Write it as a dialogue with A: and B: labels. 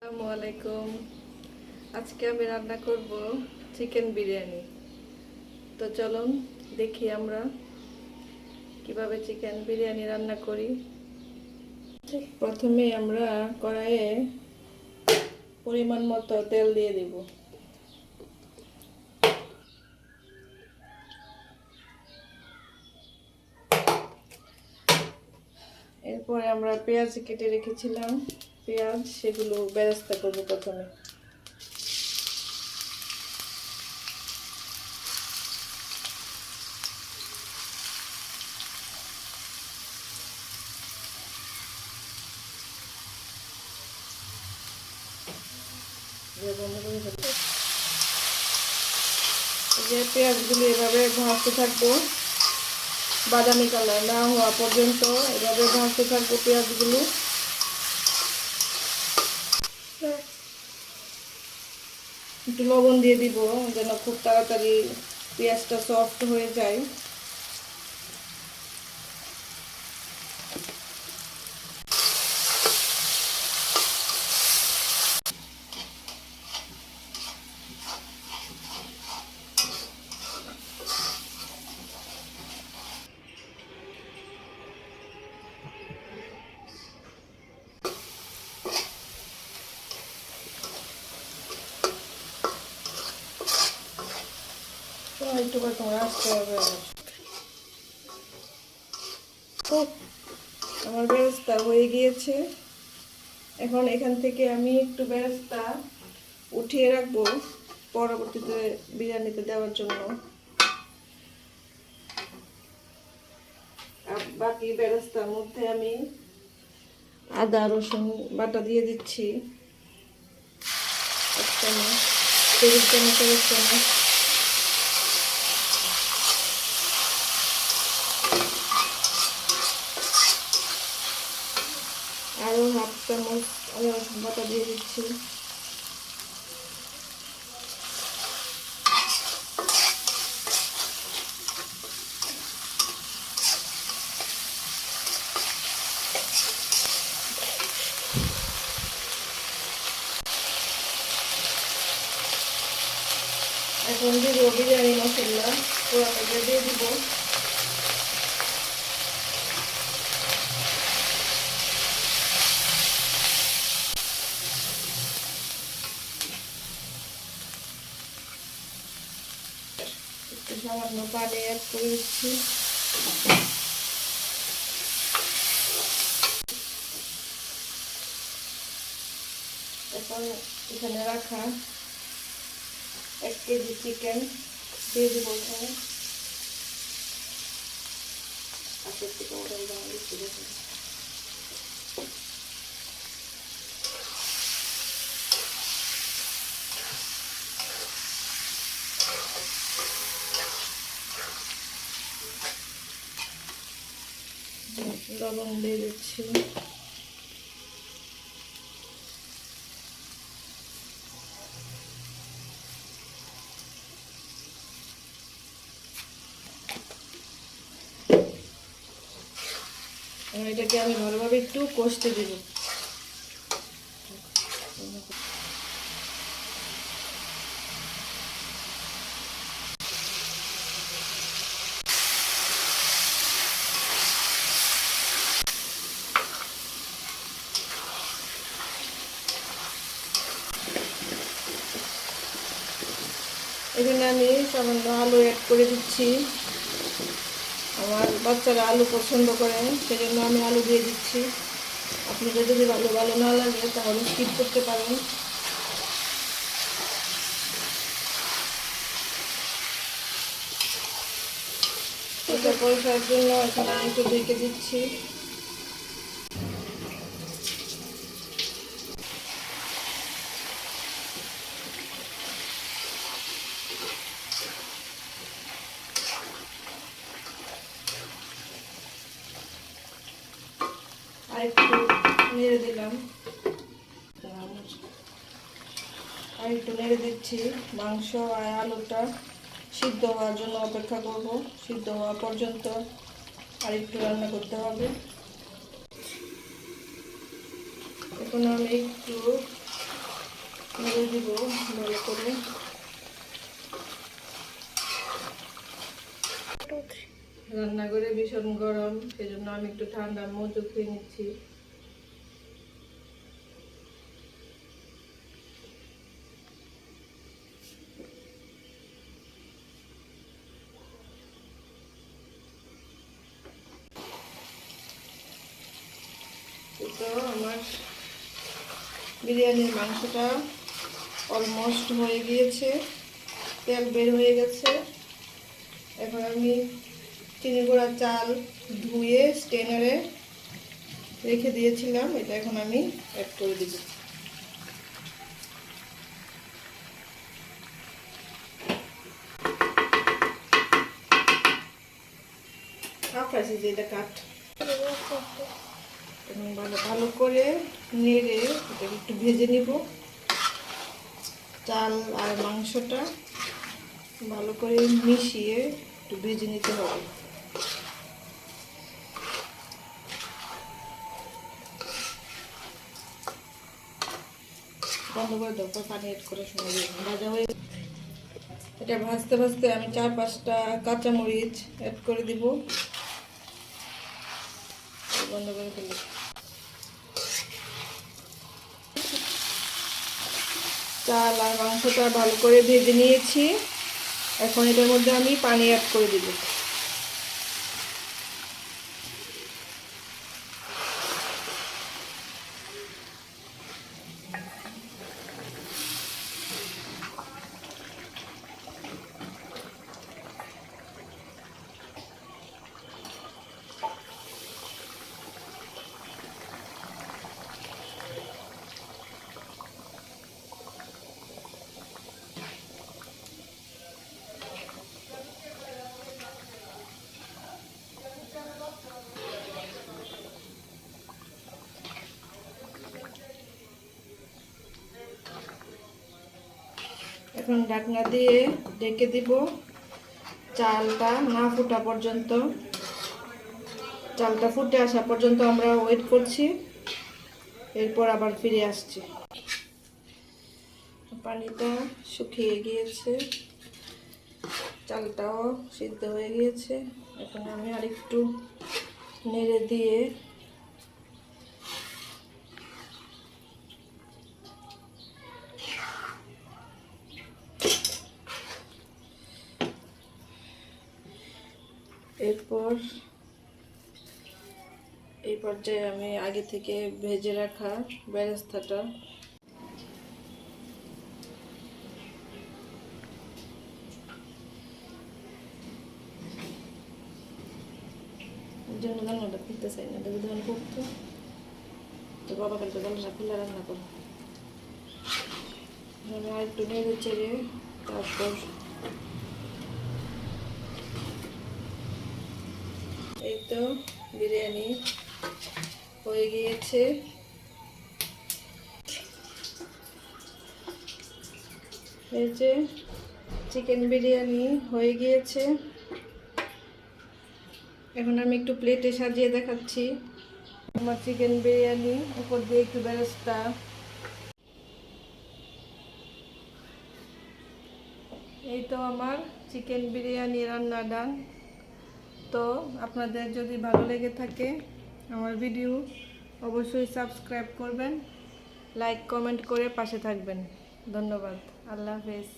A: আসসালামু আলাইকুম। আজকে আমি রান্না করব চিকেন বিরিয়ানি। তো চলুন দেখি আমরা কিভাবে চিকেন বিরিয়ানি রান্না করি। প্রথমে আমরা কড়াইয়ে পরিমাণ মতো তেল দিয়ে দিব। এরপরে আমরা পেঁয়াজ কেটে রেখেছিলাম, পেঁয়াজ সেগুলো বেরেস্তা করব প্রথমে। যে পেঁয়াজগুলো এভাবে ভাজতে থাকবো, বাদামি কালার না হওয়া পর্যন্ত এভাবে ভাজতে থাকবো পেঁয়াজগুলো। একটু লবণ দিয়ে দিব যেন খুব তাড়াতাড়ি পেঁয়াজটা সফট হয়ে যায়। একটু করে তোমরা আসতে হবে। আমার বেরেস্তা হয়ে গিয়েছে। এখন এখান থেকে আমি একটু বেরেস্তা উঠিয়ে রাখবো পরবর্তীতে বিরিয়ানিতে দেওয়ার জন্য। আর বাকি বেরেস্তার মধ্যে আমি আদা রসুন বাটা দিয়ে দিচ্ছি, এক চামচ, টেবিল চামচের এক চামচ। আরও হাফ চামচ আদা রসুন বাটা দিয়ে দিচ্ছি। এখন দিব বিরিয়ানি মশলা, পুরোটা দিয়ে দিব। একটু সামান্য পানি অ্যাড করে দিচ্ছি। এখন এখানে রাখা 1 কেজি চিকেন দিয়ে দিব এখানে। লবণ দিয়ে দিচ্ছি। এটাকে আমি ভালোভাবে একটু কষতে দিব। এখানে আমি সামান্য আলু অ্যাড করে দিচ্ছি। আমার বাচ্চারা আলু পছন্দ করে, সেজন্য আমি আলু দিয়ে দিচ্ছি। আপনাদের যদি ভালো না লাগে তাহলে স্কিপ করতে পারেন। এটা কষার জন্য এখানে আমি একটু ঢেকে দিচ্ছি। আর একটু নেড়ে দিলাম, আর একটু নেড়ে দিচ্ছি। মাংস আর আলুটা সিদ্ধ হওয়ার জন্য অপেক্ষা করব। সিদ্ধ হওয়া পর্যন্ত আর একটু রান্না করতে হবে। এখন আমি একটু নেড়ে দিব ভালো করে। রান্নাঘরে ভীষণ গরম, সেজন্য আমি একটু ঠান্ডা মজু খেয়ে নিচ্ছি। তো আমার বিরিয়ানির মাংসটা অলমোস্ট হয়ে গিয়েছে, তেল বের হয়ে গেছে। এখন আমি চিনি গুঁড়া চাল ধুয়ে স্টেনারে রেখে দিয়েছিলাম, এটা এখন আমি অ্যাড করে দিব। কাটছি যে এটা কাট, এবং ভালো ভালো করে নেড়ে এটা একটু ভেজে নিব। চাল আর মাংসটা ভালো করে মিশিয়ে একটু ভেজে নিতে হবে। বন্ধ করে দাও, পানি অ্যাড করে সময় ভাজা হয়ে এটা ভাজতে ভাজতে আমি 4-5টা কাঁচামরিচ অ্যাড করে দিব। বন্ধ করে ফেলি। চাল আর মাংসটা ভালো করে ভেজে নিয়েছি, এখন এটার মধ্যে আমি পানি অ্যাড করে দিব। এখন ঢাকনা দিয়ে ঢেকে দিব চালটা না ফোটা পর্যন্ত। চালটা ফুটে আসা পর্যন্ত আমরা ওয়েট করছি, এরপর আবার ফিরে আসছি। পানিটা শুকিয়ে গিয়েছে, চালটাও সিদ্ধ হয়ে গিয়েছে। এখন আমি আরেকটু নেড়ে দিয়ে এরপর এই পর্যায়ে আমি আগে থেকে ভেজে রাখা বেরেস্তাটা জন্য রান্নাটা খুলতে চাই না, দেখো যখন করতো তো বাবা কালকে জানলা খুলে রান্না করো। আমি আর একটু নেড়ে চেড়ে তারপর এই তো বিরিয়ানি হয়ে গিয়েছে। এই যে চিকেন বিরিয়ানি হয়ে গিয়েছে। এখন আমি একটু প্লেটে সাজিয়ে দেখাচ্ছি আমার চিকেন বিরিয়ানি, উপর দিয়ে একটু বেরেস্তা। এই তো আমার চিকেন বিরিয়ানি রান্না ডান। তো আপনাদের যদি ভালো লেগে থাকে আমার ভিডিও অবশ্যই সাবস্ক্রাইব করবেন, লাইক কমেন্ট করে পাশে থাকবেন। ধন্যবাদ। আল্লাহ হাফেজ।